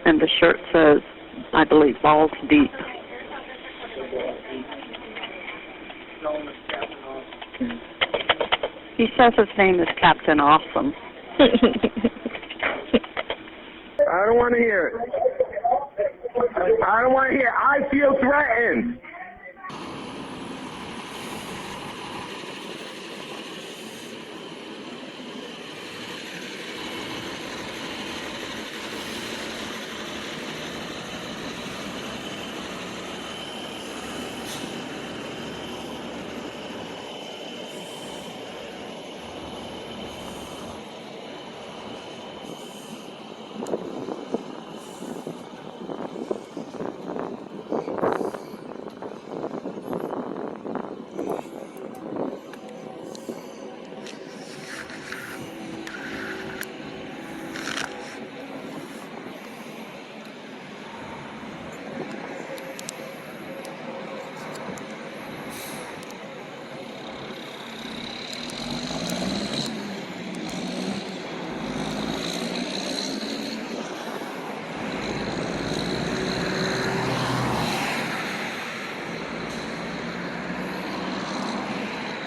and the shirt says, I believe, balls deep. He says his name is Captain Awesome. I don't want to hear it. I don't want to hear it. I feel threatened.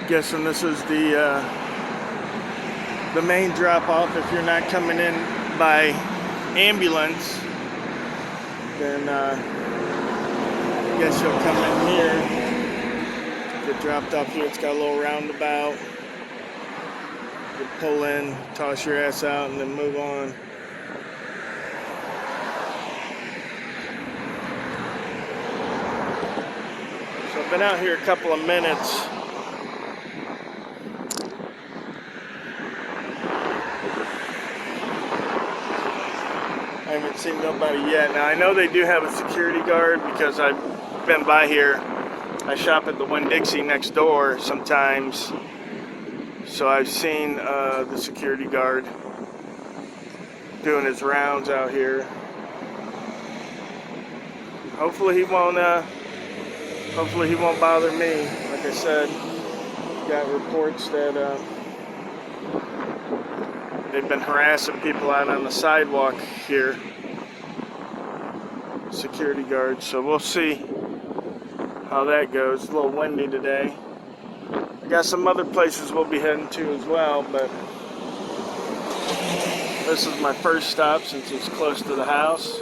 Guessing this is the main drop-off. If you're not coming in by ambulance, then I guess you'll come in here, get dropped off here. It's got a little roundabout. You pull in, toss your ass out, and then move on. So I've been out here a couple of minutes. I haven't seen nobody yet. Now I know they do have a security guard because I've been by here. I shop at the Winn-Dixie next door sometimes. So I've seen the security guard doing his rounds out here. Hopefully he won't bother me. Like I said, got reports that they've been harassing people out on the sidewalk here, security guards, so we'll see how that goes. It's a little windy today. I got some other places we'll be heading to as well, but this is my first stop since it's close to the house.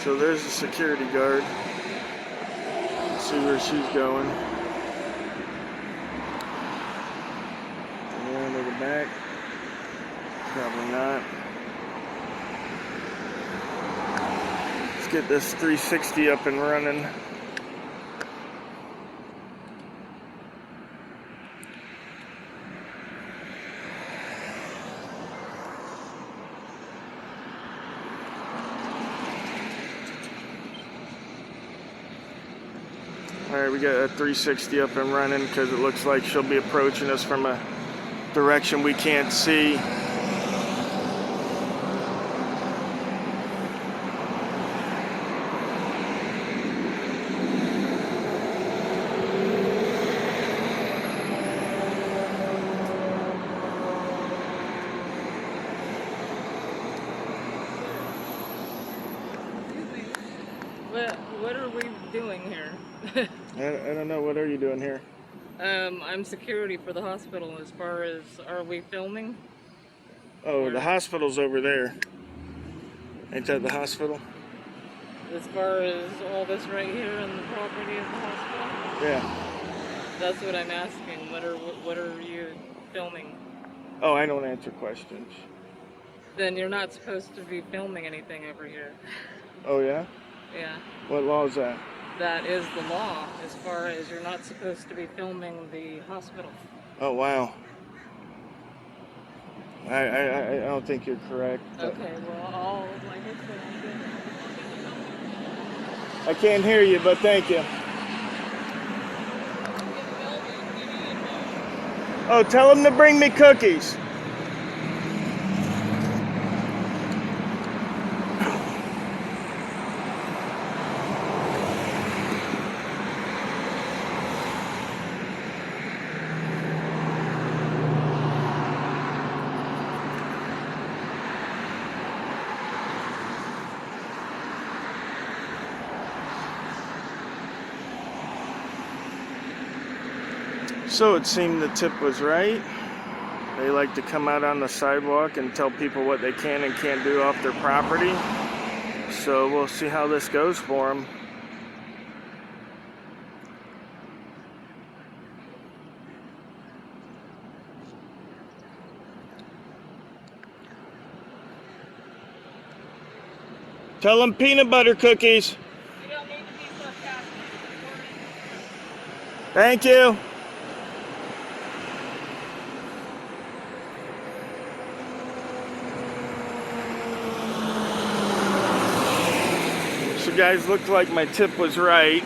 So there's the security guard. Let's see where she's going. Yeah, look at back. Probably not. Let's get this 360 up and running. Alright, we got a 360 up and running because it looks like she'll be approaching us from a direction we can't see. What are we doing here? I don't know. What are you doing here? I'm security for the hospital. As far as, are we filming? Oh, the hospital's over there. Ain't that the hospital? As far as all this right here on the property of the hospital? Yeah. That's what I'm asking. What are you filming? Oh, I don't answer questions. Then you're not supposed to be filming anything over here. Oh, yeah? Yeah. What law is that? That is the law, as far as you're not supposed to be filming the hospital. Oh, wow. I don't think you're correct. Okay, well, like I said, I can't hear you, but thank you. Oh, tell them to bring me cookies. So it seemed the tip was right. They like to come out on the sidewalk and tell people what they can and can't do off their property. So we'll see how this goes for them. Tell them peanut butter cookies. You don't need to be sarcastic. Thank you. So guys, looked like my tip was right.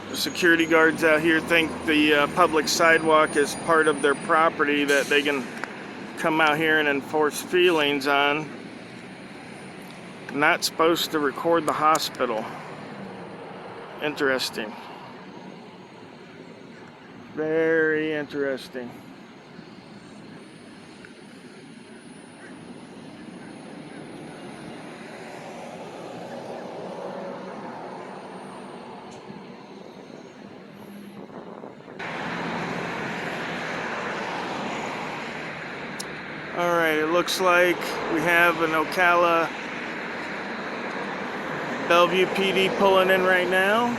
The security guards out here think the public sidewalk is part of their property that they can come out here and enforce feelings on. Not supposed to record the hospital. Interesting. Very interesting. All right, it looks like we have an Ocala Belleview PD pulling in right now.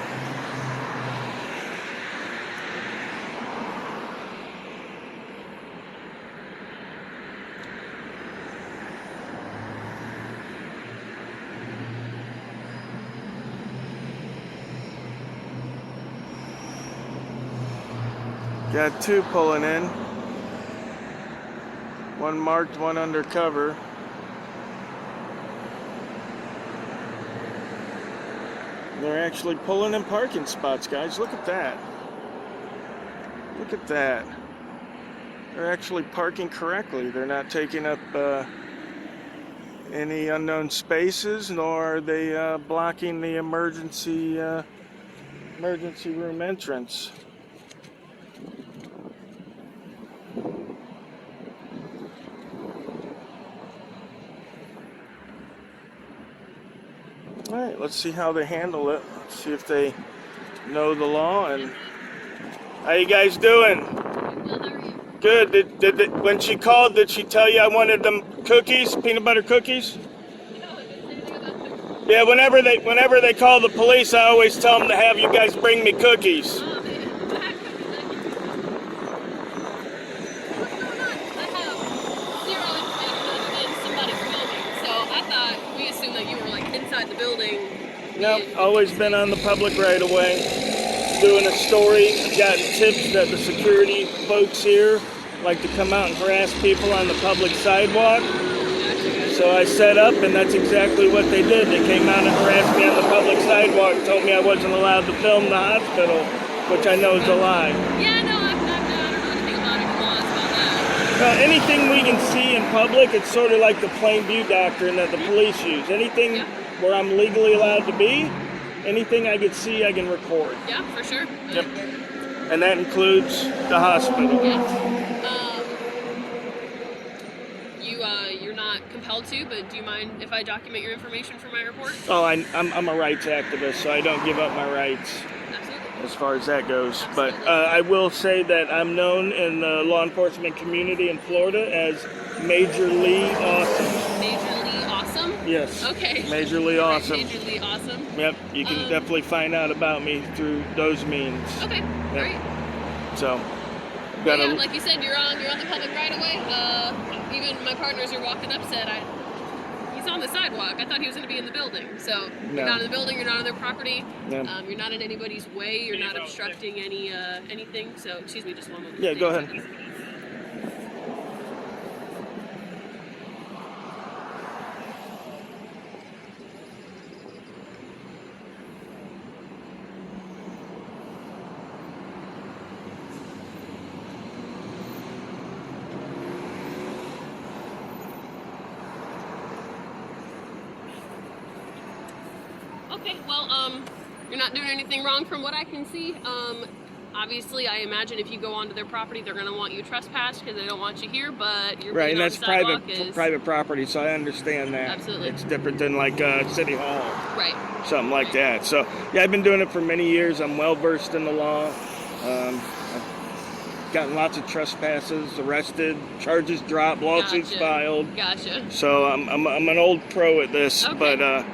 Got two pulling in. One marked, one undercover. They're actually pulling in parking spots, guys. Look at that. Look at that. They're actually parking correctly. They're not taking up any unknown spaces, nor are they blocking the emergency room entrance. All right, let's see how they handle it. Let's see if they know the law. And how you guys doing? Good. Did when she called, did she tell you I wanted them cookies, peanut butter cookies? Yeah. Whenever they call the police, I always tell them to have you guys bring me cookies. Nope, always been on the public right of way, doing a story. I've gotten tips that the security folks here like to come out and harass people on the public sidewalk. So I set up, and that's exactly what they did. They came out and harassed me on the public sidewalk, told me I wasn't allowed to film the hospital, which I know is a lie. Yeah, no, I don't know anything about it. Laws about that. Anything we can see in public, it's sort of like the plain view doctrine that the police use. Anything where I'm legally allowed to be, anything I can see, I can record. Yeah, for sure. Yep. And that includes the hospital. You're not compelled to, but do you mind if I document your information for my report? Oh, I'm a rights activist, so I don't give up my rights. Absolutely. as far as that goes. But I will say that I'm known in the law enforcement community in Florida as Majorly Awesome. Majorly awesome? Yes. Okay. Majorly All right, Awesome. Majorly awesome. Yep, you can definitely find out about me through those means. Okay, great. So, Well, yeah, like you said, you're on the public right of way. Even my partners are walking up said he's on the sidewalk. I thought he was going to be in the building. So you're not in the building. You're not on their property. Yeah. You're not in anybody's way. You're not obstructing anything. So excuse me, just one moment. Yeah, go ahead. Okay, well, you're not doing anything wrong from what I can see. Obviously, I imagine if you go onto their property, they're going to want you trespassed because they don't want you here, but you're Right, and being on that's the sidewalk private property, so I understand that. Absolutely. It's different than like City Hall. Right. Something like that. So, yeah, I've been doing it for many years. I'm well versed in the law. I've gotten lots of trespasses, arrested, charges dropped, lawsuits filed. Gotcha. So I'm an old pro at this, Okay. but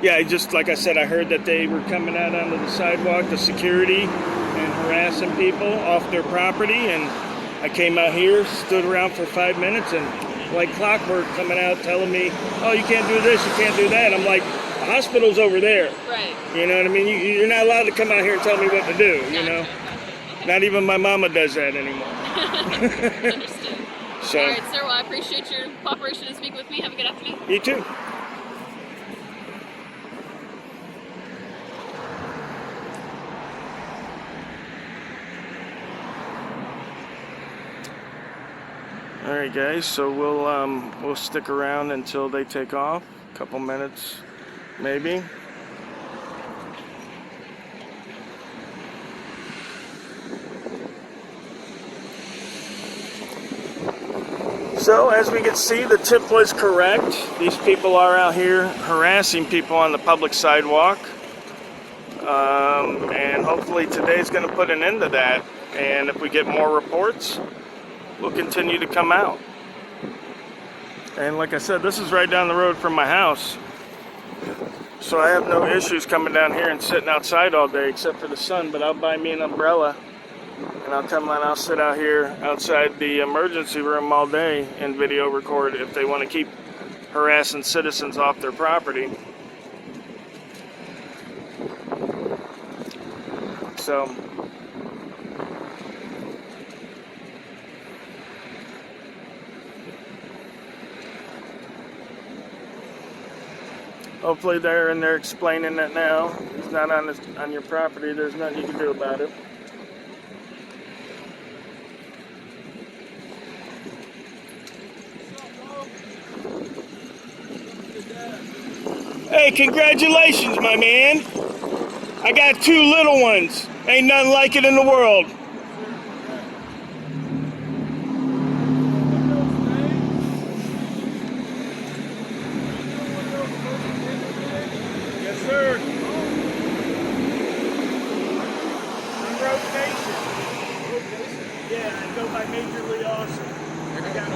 yeah, just like I said, I heard that they were coming out onto the sidewalk, the security, and harassing people off their property, and I came out here, stood around for 5 minutes, and like clockwork coming out telling me, oh, you can't do this, you can't do that. I'm like, the hospital's over there. Right. You know what I mean? You're not allowed to come out here and tell me what to do, you know? Gotcha. Not even my mama does that anymore. Understood. So, All right, sir. Well, I appreciate your cooperation and speaking with me. Have a good afternoon. you too. All right, guys. So we'll stick around until they take off. A couple minutes, maybe. So as we can see, the tip was correct. These people are out here harassing people on the public sidewalk. And hopefully today's going to put an end to that. And if we get more reports, we'll continue to come out. And like I said, this is right down the road from my house. So I have no issues coming down here and sitting outside all day except for the sun, but I'll buy me an umbrella. And I'll come and I'll sit out here outside the emergency room all day and video record if they want to keep harassing citizens off their property. So, hopefully they're in there explaining it now. It's not on your property. There's nothing you can do about it. Hey, congratulations, my man. I got 2 little ones. Ain't nothing like it in the world. Yes, sir. I'm Rogue Nation. Yeah, I go by Majorly Awesome. I got